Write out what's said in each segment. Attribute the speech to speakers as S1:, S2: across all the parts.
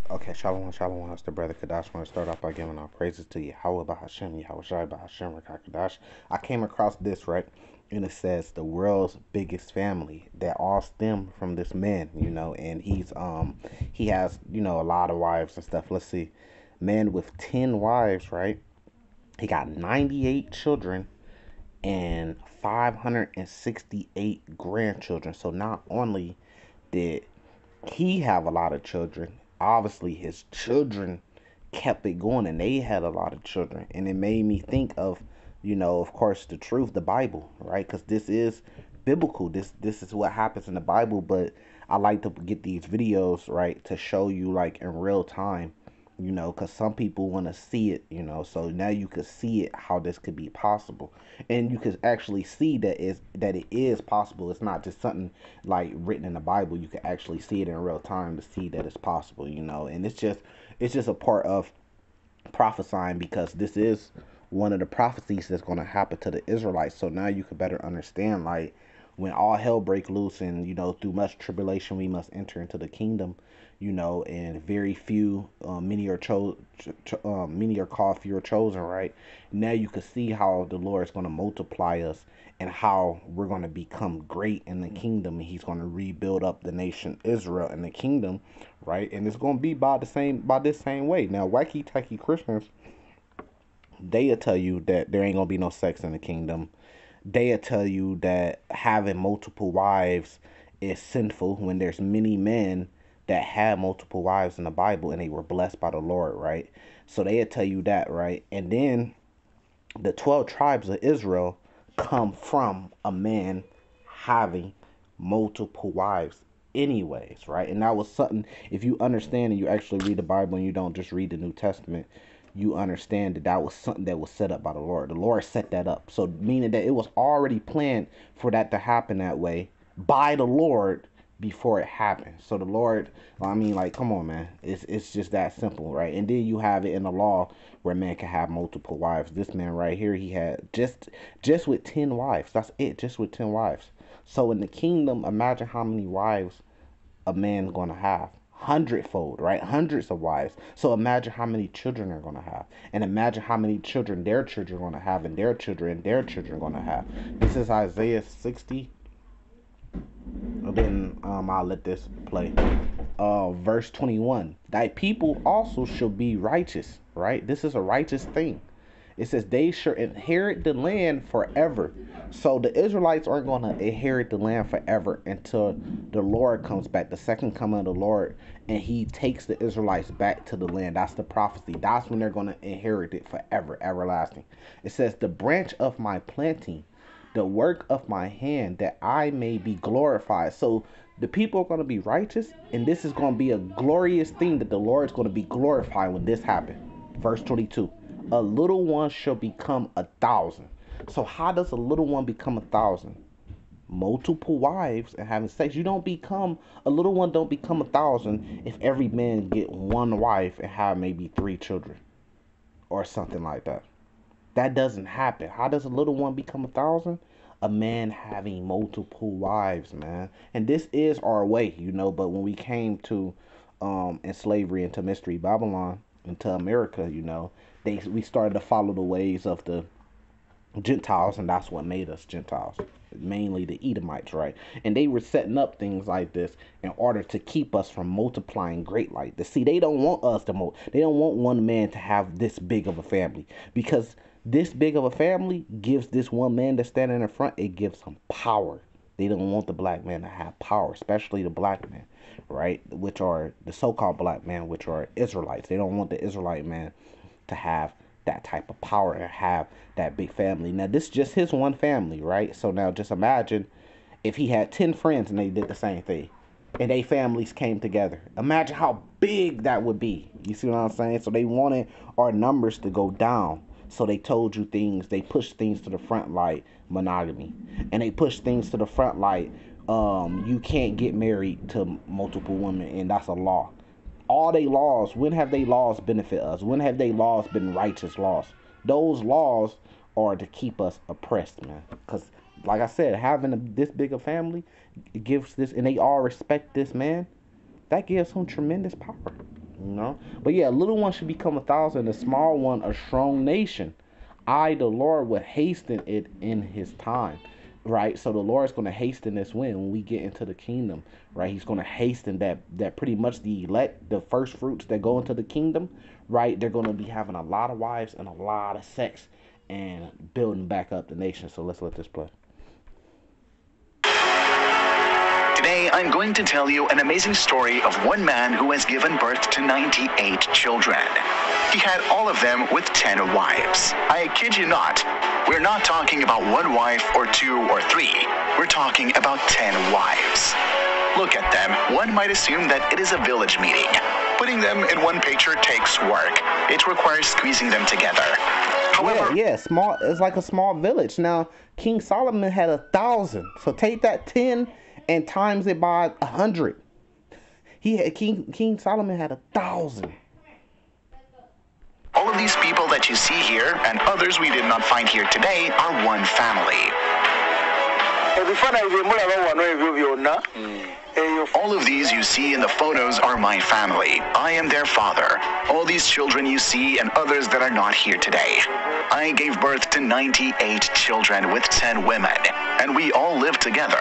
S1: Okay, Shalom, Shalom, it's the brother Kadash. I want to start off by giving our praises to Yahweh Bahashem, Yahweh Shai Bahashem, Kadash. I came across this, right? And it says the world's biggest family that all stem from this man, and he has, a lot of wives and stuff. Let's see. Man with 10 wives, right? He got 98 children and 568 grandchildren. So not only did he have a lot of children. Obviously, his children kept it going, and they had a lot of children. And it made me think of, of course, the truth, the Bible, right? Because this is biblical. This is what happens in the Bible. But I like to get these videos, right, to show you like in real time, because some people want to see it, so now you could see it how this could be possible, and you could actually see that it is possible. It's not just something like written in the Bible. You can actually see it in real time to see that it's possible, and it's just a part of prophesying, because this is one of the prophecies that's going to happen to the Israelites. So now you can better understand, like, when all hell break loose, and through much tribulation we must enter into the kingdom, and very few, many are called, few are chosen, right? Now you can see how the Lord is going to multiply us, and how we're going to become great in the kingdom, and he's going to rebuild up the nation Israel in the kingdom, right? And it's going to be by this same way. Now, wacky tacky Christians, they'll tell you that there ain't going to be no sex in the kingdom. They'll tell you that having multiple wives is sinful, when there's many men that had multiple wives in the Bible and they were blessed by the Lord, right? So they'll tell you that, right? And then the 12 tribes of Israel come from a man having multiple wives anyways, right? And that was something, if you understand and you actually read the Bible and you don't just read the New Testament, you understand that that was something that was set up by the Lord. The Lord set that up. So meaning that it was already planned for that to happen that way by the Lord before it happened. So the Lord, I mean, like, come on, man. It's just that simple, right? And then you have it in the law where man can have multiple wives. This man right here, he had just with 10 wives. That's it, just with 10 wives. So in the kingdom, imagine how many wives a man's gonna have. Hundredfold, right? Hundreds of wives. So imagine how many children they're gonna have. And imagine how many children their children are gonna have, and their children and their children are gonna have. This is Isaiah 60. And then I'll let this play. Verse 21. Thy people also shall be righteous, right? This is a righteous thing. It says they shall inherit the land forever. So the Israelites aren't going to inherit the land forever until the Lord comes back, the second coming of the Lord, and he takes the Israelites back to the land. That's the prophecy. That's when they're going to inherit it forever, everlasting. It says, the branch of my planting, the work of my hand, that I may be glorified. So the people are going to be righteous, and this is going to be a glorious thing that the Lord is going to be glorified when this happens. Verse 22. A little one shall become 1,000. So how does a little one become 1,000? Multiple wives and having sex. You don't become a little one. Don't become 1,000 if every man get one wife and have maybe 3 children or something like that. That doesn't happen. How does a little one become 1,000? A man having multiple wives, man. And this is our way, But when we came to in slavery into mystery Babylon, into America, we started to follow the ways of the Gentiles, and that's what made us Gentiles, mainly the Edomites, right? And they were setting up things like this in order to keep us from multiplying great like this. See, they don't want us to they don't want one man to have this big of a family, because this big of a family gives this one man that's standing in front, it gives him power. They don't want the black man to have power, especially the black man, right? Which are the so-called black man, which are Israelites. They don't want the Israelite man to have that type of power and have that big family. Now, this is just his one family, right? So now just imagine if he had 10 friends and they did the same thing, and they families came together. Imagine how big that would be. You see what I'm saying? So they wanted our numbers to go down. So they told you things, they pushed things to the front like monogamy. And they pushed things to the front like you can't get married to multiple women, and that's a law. All they laws, when have they laws benefit us? When have they laws been righteous laws? Those laws are to keep us oppressed, man. Because, like I said, having this big a family, it gives this, and they all respect this man, that gives him tremendous power. You know, but yeah, a little one should become 1,000, a small one a strong nation. I, the Lord, will hasten it in His time. Right, so the Lord's going to hasten this when we get into the kingdom. Right, He's going to hasten that pretty much the elect, the first fruits that go into the kingdom. Right, they're going to be having a lot of wives and a lot of sex and building back up the nation. So let's let this play.
S2: Today, I'm going to tell you an amazing story of one man who has given birth to 98 children. He had all of them with 10 wives. I kid you not. We're not talking about one wife or two or three. We're talking about 10 wives. Look at them. One might assume that it is a village meeting. Putting them in one picture takes work. It requires squeezing them together.
S1: However, yeah, small. It's like a small village. Now, King Solomon had 1,000. So take that 10 and times it by 100. He had King Solomon had 1,000.
S2: All of these people that you see here and others we did not find here today are one family. All of these you see in the photos are my family. I am their father. All these children you see and others that are not here today. I gave birth to 98 children with 10 women, and we all live together.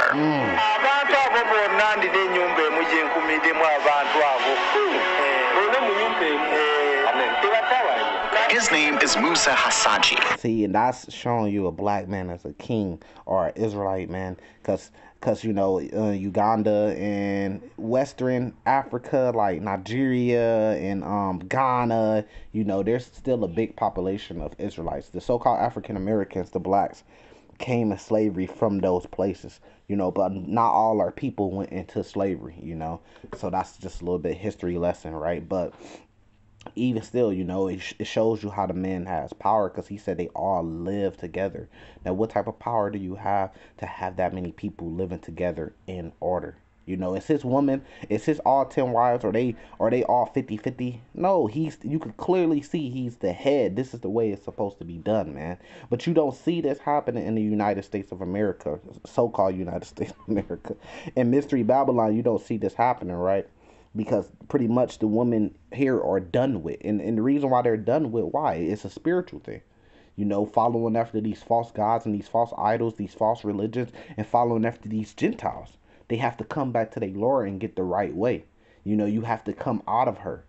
S2: His name is Musa Hasaji.
S1: See, and that's showing you a black man as a king or an Israelite man, because you know, Uganda and Western Africa, like Nigeria and Ghana, you know, there's still a big population of Israelites. The so-called African Americans, the blacks, came in slavery from those places, you know, but not all our people went into slavery, you know. So that's just a little bit history lesson, right? But even still, you know, it shows you how the man has power, because he said they all live together. Now, what type of power do you have to have that many people living together in order? You know, is his woman, is his all 10 wives, or they all 50-50? No, you can clearly see he's the head. This is the way it's supposed to be done, man. But you don't see this happening in the United States of America, so-called United States of America. In Mystery Babylon, you don't see this happening, right? Because pretty much the women here are done with. And the reason why they're done with, why? It's a spiritual thing. You know, following after these false gods and these false idols, these false religions, and following after these Gentiles. They have to come back to their Lord and get the right way. You know, you have to come out of her,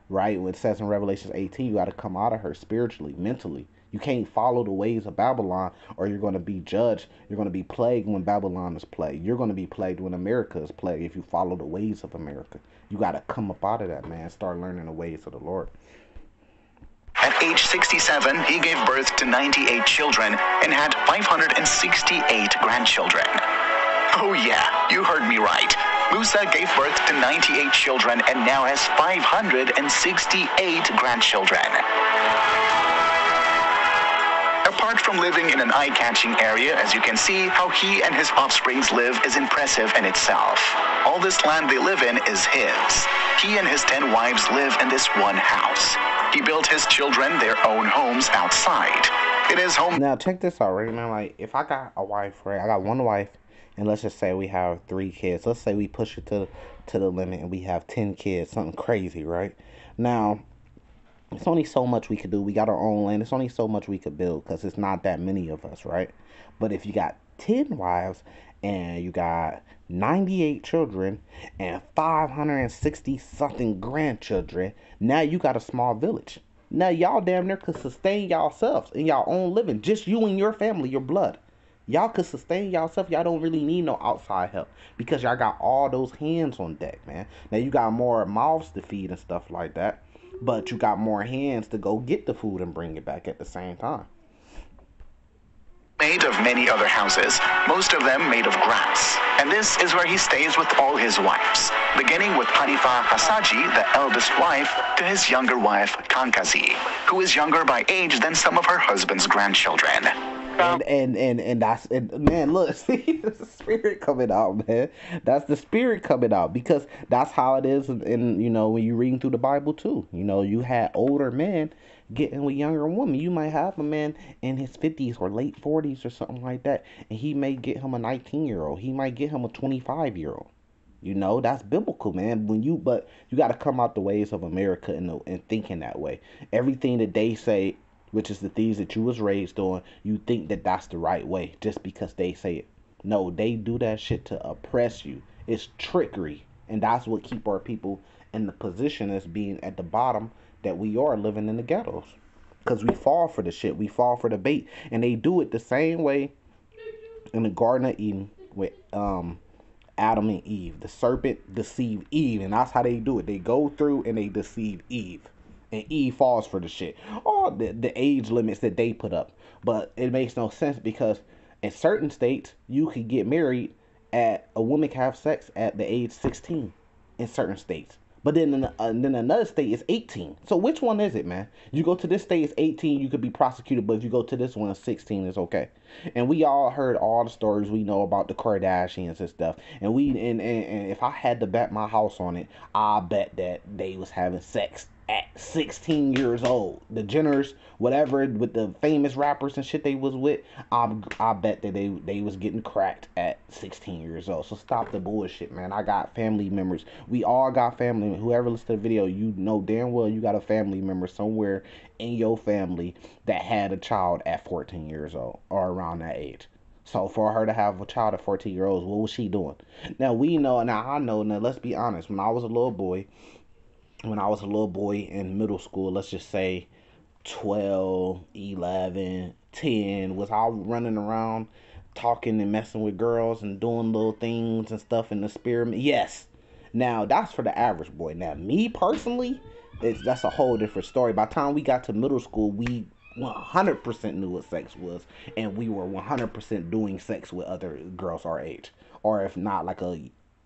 S1: right? When it says in Revelation 18, you got to come out of her spiritually, mentally. You can't follow the ways of Babylon, or you're going to be judged. You're going to be plagued when Babylon is plagued. You're going to be plagued when America is plagued if you follow the ways of America. You got to come up out of that, man. Start learning the ways of the Lord.
S2: At age 67, he gave birth to 98 children and had 568 grandchildren. Oh yeah, you heard me right. Musa gave birth to 98 children and now has 568 grandchildren. Apart from living in an eye-catching area, as you can see, how he and his offsprings live is impressive in itself. All this land they live in is his. He and his 10 wives live in this one house. He built his children their own homes outside. It is home.
S1: Now check this out, right, man. Like, if I got a wife, right? I got one wife, and let's just say we have 3 kids. Let's say we push it to the limit and we have 10 kids, something crazy, right? Now, it's only so much we could do. We got our own land. It's only so much we could build, because it's not that many of us, right? But if you got 10 wives and you got 98 children and 560 something grandchildren, now you got a small village. Now y'all damn near could sustain yourselves in y'all own living. Just you and your family, your blood. Y'all could sustain yourself. Y'all don't really need no outside help, because y'all got all those hands on deck, man. Now you got more mouths to feed and stuff like that, but you got more hands to go get the food and bring it back at the same time.
S2: Made of many other houses, most of them made of grass. And this is where he stays with all his wives, beginning with Hanifa Hasaji, the eldest wife, to his younger wife, Kankazi, who is younger by age than some of her husband's grandchildren.
S1: And that's, and man, look, see, the spirit coming out, man. That's the spirit coming out, because that's how it is. And you know, when you're reading through the Bible too, you know, you had older men getting with younger women. You might have a man in his 50s or late 40s or something like that, and he may get him a 19-year-old. He might get him a 25-year-old. You know, that's biblical, man. But you got to come out the ways of America and thinking that way. Everything that they say, which is the things that you was raised on, you think that that's the right way just because they say it. No, they do that shit to oppress you. It's trickery, and that's what keep our people in the position as being at the bottom that we are living in the ghettos. Cause we fall for the shit, we fall for the bait, and they do it the same way in the Garden of Eden with Adam and Eve. The serpent deceived Eve, and that's how they do it. They go through and they deceive Eve, and Eve falls for the shit. All the age limits that they put up, but it makes no sense because in certain states you could get married at a woman can have sex at the age 16 in certain states. But then another state is 18. So which one is it, man? You go to this state, it's 18, you could be prosecuted, but if you go to this one, 16 is okay. And we all heard all the stories we know about the Kardashians and stuff. And if I had to bet my house on it, I bet that they was having sex at 16 years old. The Jenners, whatever, with the famous rappers and shit they was with, I bet that they was getting cracked at 16 years old. So stop the bullshit, man. I got family members. We all got family. Whoever listens to the video, you know damn well you got a family member somewhere in your family that had a child at 14 years old or around that age. So for her to have a child at 14 years old, what was she doing? Now we know, now I know, now let's be honest, when I was a little boy in middle school, let's just say 12, 11, 10, was I running around talking and messing with girls and doing little things and stuff in the experiment? Yes. Now, that's for the average boy. Now, me personally, that's a whole different story. By the time we got to middle school, we 100% knew what sex was, and we were 100% doing sex with other girls our age, or if not, like a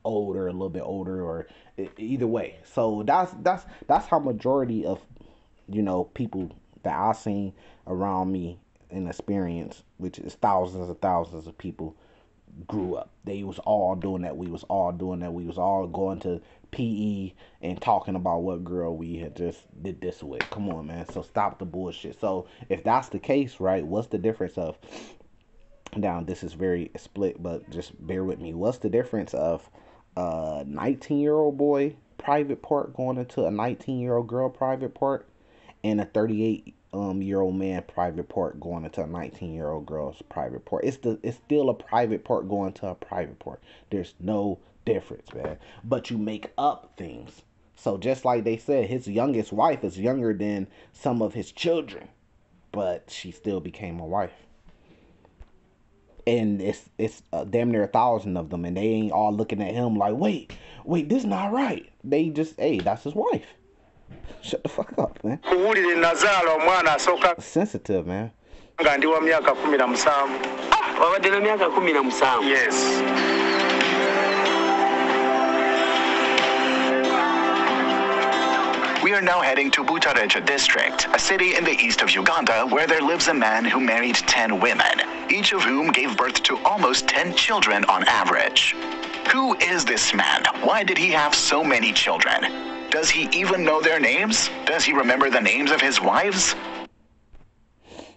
S1: little bit older, or either way. So that's how majority of people that I seen around me and experience, which is thousands and thousands of people, grew up. They was all doing that. We was all doing that. We was all going to PE and talking about what girl we had just did this with. Come on, man. So stop the bullshit. So if that's the case, right, what's the difference of, now this is very split, but just bear with me. What's the difference of a 19-year-old boy private part going into a 19-year-old girl private part, and a 38-year-old man private part going into a 19-year-old girl's private part? It's still a private part going to a private part. There's no difference, man. But you make up things. So just like they said, his youngest wife is younger than some of his children, but she still became a wife. And it's damn near 1,000 of them, and they ain't all looking at him like, wait, this not right. They just, hey, that's his wife. Shut the fuck up, man. Sensitive, man.
S2: Yes. We are now heading to Butareja district, a city in the east of Uganda where there lives a man who married 10 women, each of whom gave birth to almost 10 children on average. Who is this man? Why did he have so many children? Does he even know their names? Does he remember the names of his wives?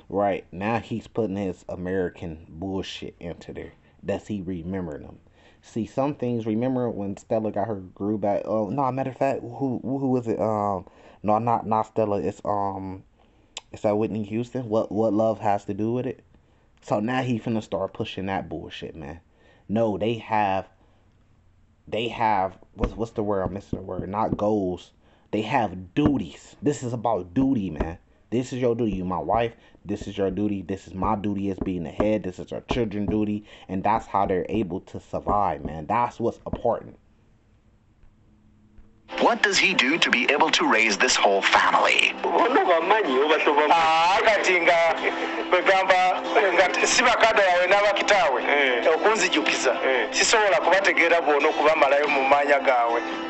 S1: Right, now he's putting his American bullshit into there. Does he remember them? See, some things, remember when Stella got her groove back? Oh, no, matter of fact, who was it? No, not Stella. It's that Whitney Houston. What love has to do with it? So now he finna start pushing that bullshit, man. No, they have what's the word? I'm missing the word. Not goals. They have duties. This is about duty, man. This is your duty. You my wife. This is your duty. This is my duty as being the head. This is our children's duty. And that's how they're able to survive, man. That's what's important.
S2: What does he do to be able to raise this whole family?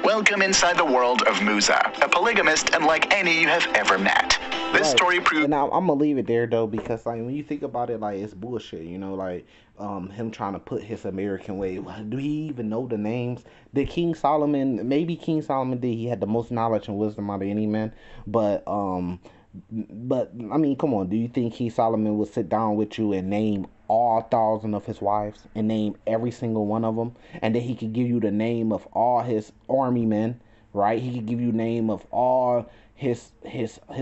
S2: Welcome inside the world of Musa, a polygamist unlike any you have ever met. This story proves.
S1: And I'm gonna leave it there though, because like when you think about it, like it's bullshit. Like him trying to put his American way. Do he even know the names? Did King Solomon? Maybe King Solomon did. He had the most knowledge and wisdom out of any man. But I mean, come on. Do you think King Solomon would sit down with you and name all 1,000 of his wives and name every single one of them, and then he could give you the name of all his army men, right? He could give you name of all his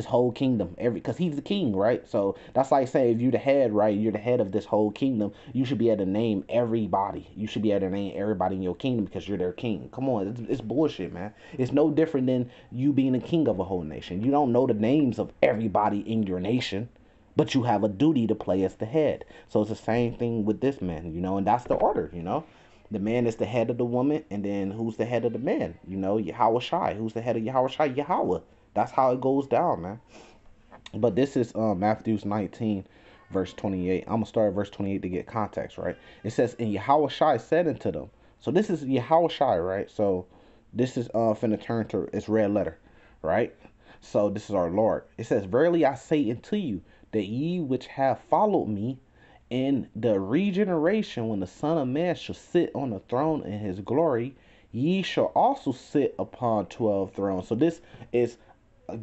S1: whole kingdom, every, because he's the king, right? So that's like saying if you're the head, right? You're the head of this whole kingdom. You should be able to name everybody. You should be able to name everybody in your kingdom because you're their king. Come on, it's bullshit, man. It's no different than you being the king of a whole nation. You don't know the names of everybody in your nation, but you have a duty to play as the head. So it's the same thing with this man, and that's the order, The man is the head of the woman, and then who's the head of the man? Yahweh Shai. Who's the head of Yahweh Shai? Yahweh. That's how it goes down, man. But this is Matthew 19, verse 28. I'm going to start at verse 28 to get context, right? It says, and Yahweh Shai said unto them. So this is Yahweh Shai, right? So this is finna turn to its red letter, right? So this is our Lord. It says, verily I say unto you, that ye which have followed me in the regeneration, when the Son of Man shall sit on the throne in his glory, ye shall also sit upon 12 thrones. So this is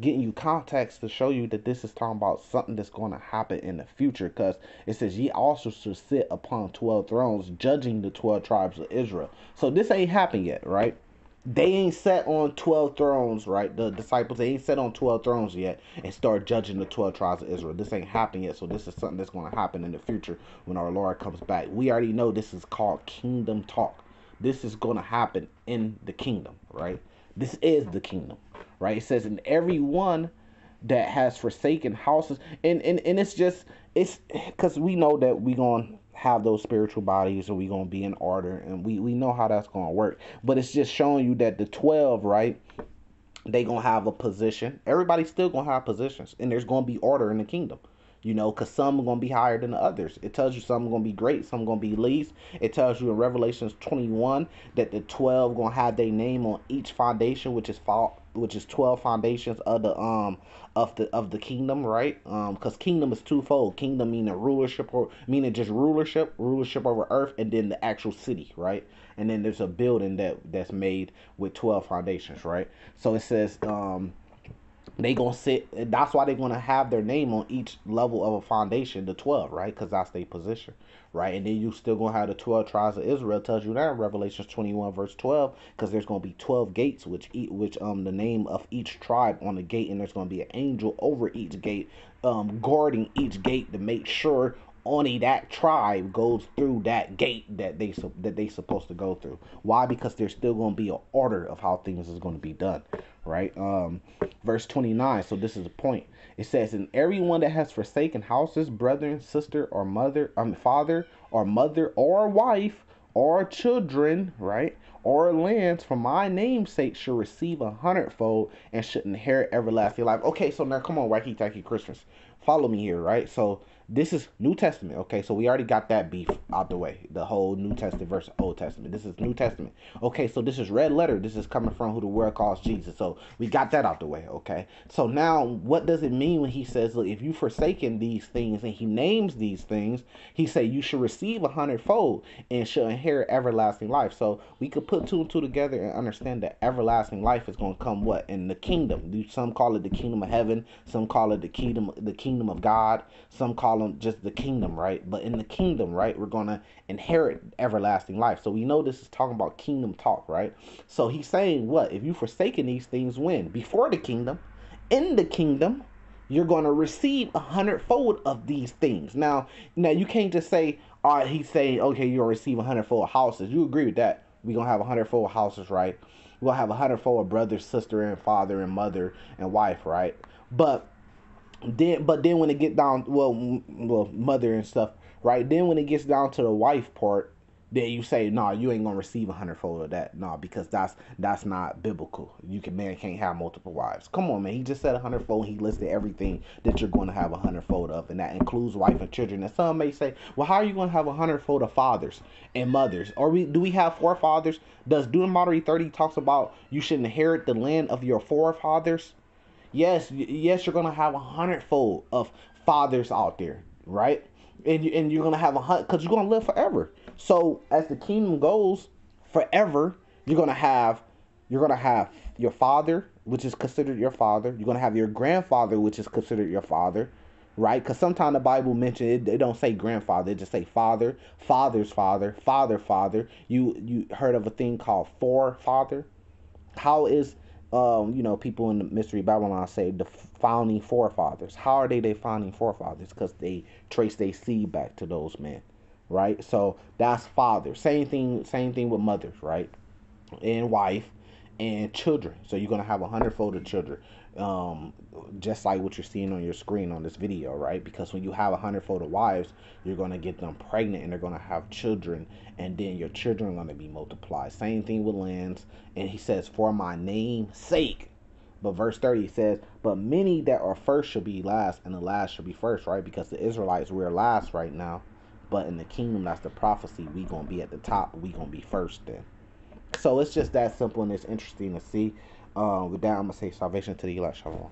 S1: getting you context to show you that this is talking about something that's going to happen in the future, because it says ye also shall sit upon 12 thrones, judging the 12 tribes of Israel. So this ain't happened yet, right? They ain't sat on 12 thrones, right? The disciples, they ain't sat on 12 thrones yet and start judging the 12 tribes of Israel. This ain't happened yet. So this is something that's going to happen in the future when our Lord comes back. We already know this is called kingdom talk. This is going to happen in the kingdom, right? This is the kingdom, right? It says, and everyone that has forsaken houses, and it's because we know that we going to have those spiritual bodies and we going to be in order, and we know how that's going to work. But it's just showing you that the 12, right, they going to have a position. Everybody's still going to have positions, and there's going to be order in the kingdom. Because some are going to be higher than the others. It tells you some are going to be great, some are going to be least. It tells you in Revelations 21 that the 12 going to have their name on each foundation, which is 12 foundations of the kingdom, right? Because kingdom is twofold. Kingdom meaning rulership, or meaning just rulership over earth, and then the actual city, right? And then there's a building that's made with 12 foundations, right? So it says they gonna sit. That's why they're gonna have their name on each level of a foundation, the 12, right? Because that's their position, right? And then you still gonna have the 12 tribes of Israel. It tells you that in Revelations 21 verse 12, because there's gonna be 12 gates, which the name of each tribe on the gate, and there's gonna be an angel over each gate, guarding each gate to make sure only that tribe goes through that gate that they supposed to go through. Why? Because there's still going to be an order of how things is going to be done, right? Verse 29. So this is the point. It says, and everyone that has forsaken houses, brethren, sister, or father, or mother, or wife, or children, right, or lands for my name's sake shall receive 100-fold and should inherit everlasting life. Okay, so now come on, wacky tacky Christians, follow me here, right? So this is New Testament, okay? So we already got that beef out the way. The whole New Testament versus Old Testament. This is New Testament. Okay, so this is red letter. This is coming from who the world calls Jesus. So we got that out the way, okay? So now what does it mean when he says, look, if you forsaken these things, and he names these things, he say you should receive 100-fold and shall inherit everlasting life. So we could put two and two together and understand that everlasting life is going to come what? In the kingdom. Some call it the kingdom of heaven. Some call it the kingdom of God. Some call them just the kingdom, right? But in the kingdom, right, we're going to inherit everlasting life. So we know this is talking about kingdom talk, right? So he's saying what? If you forsaken these things, when? Before the kingdom, in the kingdom, you're going to receive 100-fold of these things. Now you can't just say, all right, he's saying, okay, you're going to receive 100-fold houses. You agree with that? We're going to have 100-fold houses, right? We'll have 100-fold brother, sister, and father, and mother, and wife, right? But then when it get down, well, mother and stuff, right? Then when it gets down to the wife part, then you say, no, you ain't gonna receive 100-fold of that, no, because that's not biblical. Man can't have multiple wives. Come on, man. He just said 100-fold. He listed everything that you're going to have 100-fold of, and that includes wife and children. And some may say, well, how are you going to have 100-fold of fathers and mothers? Or do we have forefathers? Does Deuteronomy 30 talks about you should inherit the land of your forefathers? Yes, you're gonna have 100-fold of fathers out there, right? And you're gonna have 100, because you're gonna live forever. So as the kingdom goes forever, you're gonna have your father, which is considered your father. You're gonna have your grandfather, which is considered your father, right? Because sometimes the Bible mention it, they don't say grandfather, they just say father, father's father, father, father. You heard of a thing called forefather? How is people in the Mystery Babylon say the founding forefathers? How are they founding forefathers? Because they trace their seed back to those men, right? So that's father. Same thing with mothers, right? And wife and children. So you're gonna have 100-fold of children, um, just like what you're seeing on your screen on this video, right? Because when you have 100-fold of wives, you're gonna get them pregnant and they're gonna have children, and then your children are gonna be multiplied. Same thing with lands, and he says, "For my name's sake." But verse 30 says, "But many that are first shall be last, and the last shall be first," right? Because the Israelites, we're last right now, but in the kingdom, that's the prophecy. We gonna be at the top. We gonna be first then. So it's just that simple, and it's interesting to see. With that, I'm gonna say salvation to the elect. Shalom.